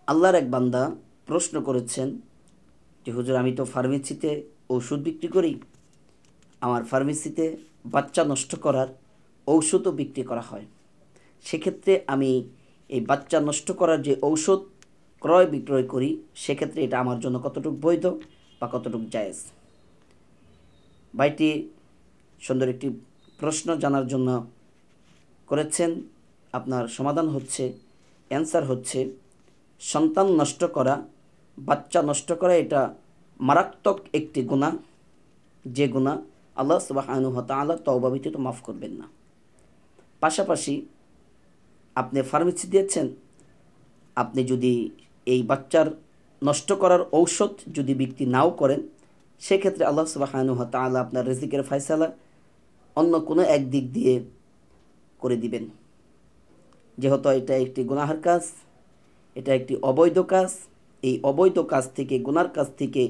আল্লাহর এক বান্দা প্রশ্ন করেছেন যে হুজুর, আমি তো ফার্মেসিতে ওষুধ বিক্রি করি, আমার ফার্মেসিতে বাচ্চা নষ্ট করার ঔষধও বিক্রি করা হয়। সেক্ষেত্রে আমি এই বাচ্চা নষ্ট করার যে ঔষধ ক্রয় বিক্রয় করি, সেক্ষেত্রে এটা আমার জন্য কতটুকু বৈধ বা কতটুকু জায়েজ? ভাইটি সুন্দর একটি প্রশ্ন জানার জন্য করেছেন। আপনার সমাধান হচ্ছে, অ্যান্সার হচ্ছে, সন্তান নষ্ট করা, বাচ্চা নষ্ট করা এটা মারাত্মক একটি গুনাহ, যে গুনাহ আল্লাহ সুবহানাহু ওয়া তাআলা তওবা ব্যতীত মাফ করবেন না। পাশাপাশি আপনি ফার্মেসি দিয়েছেন, আপনি যদি এই বাচ্চার নষ্ট করার ঔষধ যদি বিক্রি নাও করেন, সেক্ষেত্রে আল্লাহ সুবহানাহু ওয়া তাআলা আপনার রিজিকের ফয়সালা অন্য কোনো এক দিক দিয়ে করে দিবেন। যেহেতু এটা একটি গুনাহের কাজ, এটা একটি অবৈধ কাজ, এই অবৈধ কাজ থেকে, গুনার কাজ থেকে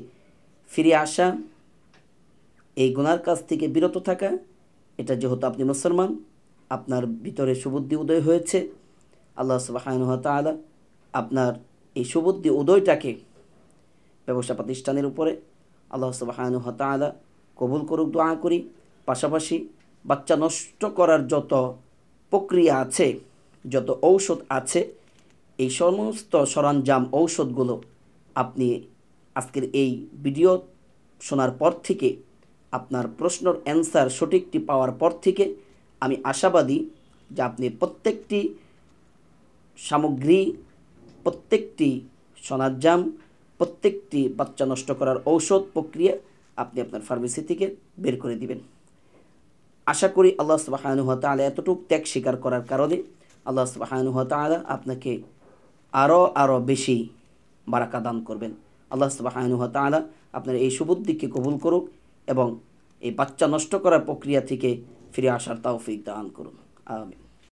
ফিরে আসা, এই গুনার কাজ থেকে বিরত থাকা, এটা যেহেতু আপনি মুসলমান, আপনার ভিতরে সুবুদ্ধি উদয় হয়েছে, আল্লাহ সুবহানাহু ওয়া তাআলা আপনার এই সুবুদ্ধি উদয়টাকে ব্যবসা প্রতিষ্ঠানের উপরে আল্লাহ সুবহানাহু ওয়া তাআলা কবুল করুক, দোয়া করি। পাশাপাশি বাচ্চা নষ্ট করার যত প্রক্রিয়া আছে, যত ঔষধ আছে, এই সমস্ত সরঞ্জাম ঔষধগুলো আপনি আজকের এই ভিডিও শোনার পর থেকে, আপনার প্রশ্নের অ্যান্সার সঠিকটি পাওয়ার পর থেকে আমি আশাবাদী যে আপনি প্রত্যেকটি সামগ্রী, প্রত্যেকটি সরঞ্জাম, প্রত্যেকটি বাচ্চা নষ্ট করার ঔষধ প্রক্রিয়া আপনি আপনার ফার্মেসি থেকে বের করে দিবেন। আশা করি আল্লাহ সুবহানাহু ওয়া তাআলা এতটুকু ত্যাগ স্বীকার করার কারণে আল্লাহ সুবহানাহু ওয়া তাআলা আপনাকে আরও বেশি বারাকা দান করবেন। আল্লাহ সুবহানাহু ওয়া তাআলা আপনার এই সুবুদ্ধিকে কবুল করুক এবং এই বাচ্চা নষ্ট করার প্রক্রিয়া থেকে ফিরে আসার তৌফিক দান করুন। আমিন।